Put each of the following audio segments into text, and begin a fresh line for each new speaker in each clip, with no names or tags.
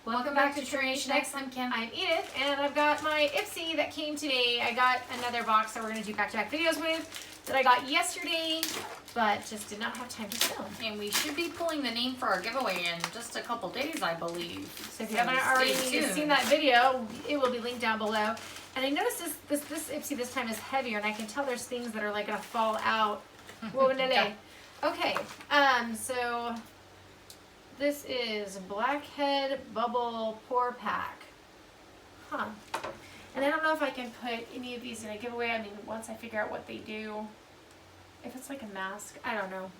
Welcome back to Generation X. I'm Kim.
I'm Edith, and I've got my Ipsy that came today. I got another box that we're going to do back-to-back videos with that I got yesterday, but just did not have time to film.
And we should be pulling the name for our giveaway in just a couple days, I believe.
So if you haven't already seen that video, it will be linked down below. And I noticed this Ipsy this time is heavier, and I can tell there's things that are like going to fall out. Okay, so this is Blackhead Bubble Pour Pack. And I don't know if I can put any of these in a giveaway. I mean, once I figure out what they do. If it's like a mask, I don't know.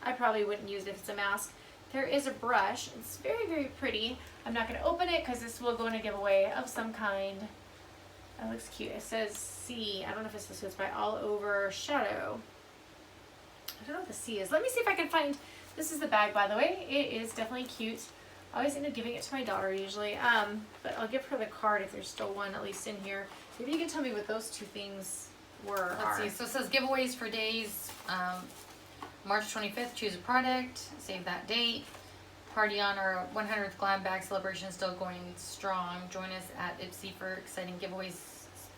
I probably wouldn't use it if it's a mask. There is a brush. It's very, very pretty. I'm not going to open it because this will go in a giveaway of some kind. That looks cute. It says C. I don't know if it says it's by All Over Shadow. I don't know what the C is. Let me see if I can find... This is the bag, by the way. It is definitely cute. I always end up giving it to my daughter usually. But I'll give her the card if there's still one, at least in here. Maybe you can tell me what those two things were.
Let's see. So it says giveaways for days. March 25th, choose a product. Save that date. Party on our 100th Glam Bag celebration still going strong. Join us at Ipsy for exciting giveaways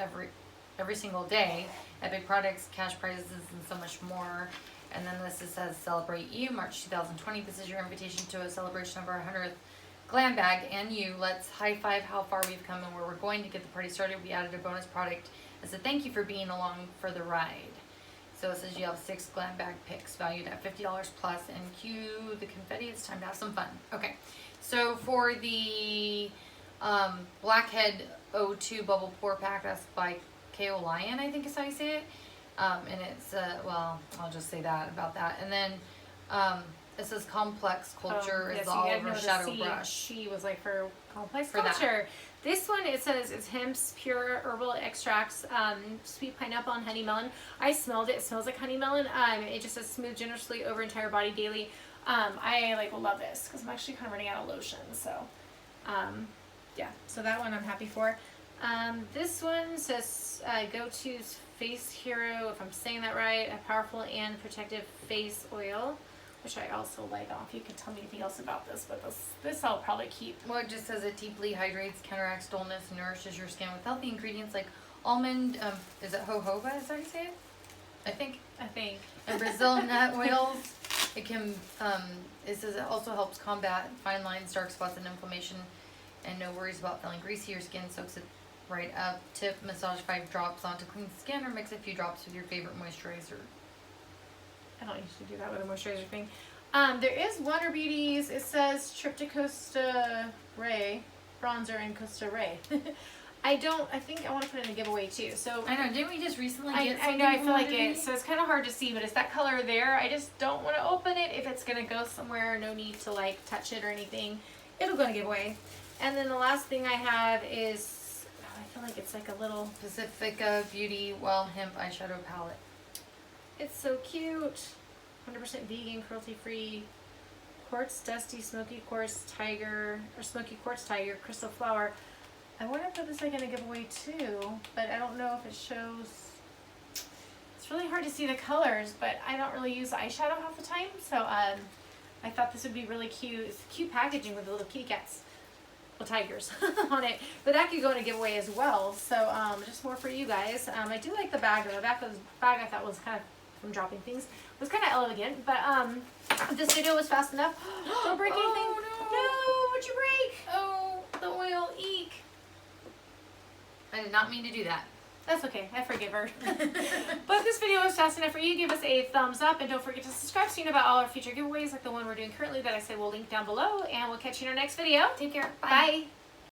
every single day. Epic products, cash prizes, and so much more. And then this says Celebrate You, March 2020. This is your invitation to a celebration of our 100th Glam Bag and you. Let's high five how far we've come and where we're going to get the party started. We added a bonus product as a thank you for being along for the ride. So it says you have 6 Glam Bag picks valued at $50 plus, and cue the confetti. It's time to have some fun. Okay, so for the Blackhead O2 Bubble Pour Pack, that's by K.O. Lion, I think is how you say it. And it's, well, I'll just say that about that. And then it says Complex Culture is All Over Shadow Brush.
She was like for Complex Culture. This one, it says it's hemp's pure herbal extracts, sweet pineapple and honey melon. I smelled it. It smells like honey melon. It just says smooth generously over entire body daily. I like love this because I'm actually kind of running out of lotion. So, yeah. So that one I'm happy for. This one says Go-To's Face Hero, if I'm saying that right, a powerful and protective face oil, which I also like. I don't know if you can tell me anything else about this, but this I'll probably keep.
Well, it just says it deeply hydrates, counteracts dullness, and nourishes your skin with healthy ingredients like almond, is it jojoba, is that how you say it? I think. And Brazil nut oils. It can, it says it also helps combat fine lines, dark spots, and inflammation, and no worries about feeling greasy. Your skin soaks it right up. Tip, massage 5 drops onto clean skin or mix a few drops with your favorite moisturizer.
I don't usually do that with a moisturizer thing. There is Wonder Beauties. It says Trip to Costa Ray bronzer in Costa Ray. I think I want to put it in a giveaway too. So
I know, didn't we just recently get something?
I know, I feel like it. So it's kind of hard to see, but it's that color there. I just don't want to open it. If it's going to go somewhere, no need to like touch it or anything. It'll go in a giveaway. And then the last thing I have is, I feel like it's like a little
Pacifica Beauty Well Hemp Eyeshadow Palette.
It's so cute. 100% vegan, cruelty-free. Quartz Dusty Smoky Quartz Tiger, or Smoky Quartz Tiger Crystal Flower. I want to put this like in a giveaway too, but I don't know if it shows. It's really hard to see the colors, but I don't really use eyeshadow half the time, so I thought this would be really cute. It's cute packaging with the little kitty cats. Well, tigers on it, but that could go in a giveaway as well. So just more for you guys. I do like the bag. The back of the bag I thought was kind of, from dropping things, was kind of elegant. But this video was fast enough. Don't break anything. No, what'd you break?
Oh, the oil, eek. I did not mean to do that.
That's okay. I forgive her. But this video was fast enough for you. Give us a thumbs up, and don't forget to subscribe so you know about all our future giveaways like the one we're doing currently that I said we'll link down below. And we'll catch you in our next video.
Take care.
Bye. Bye.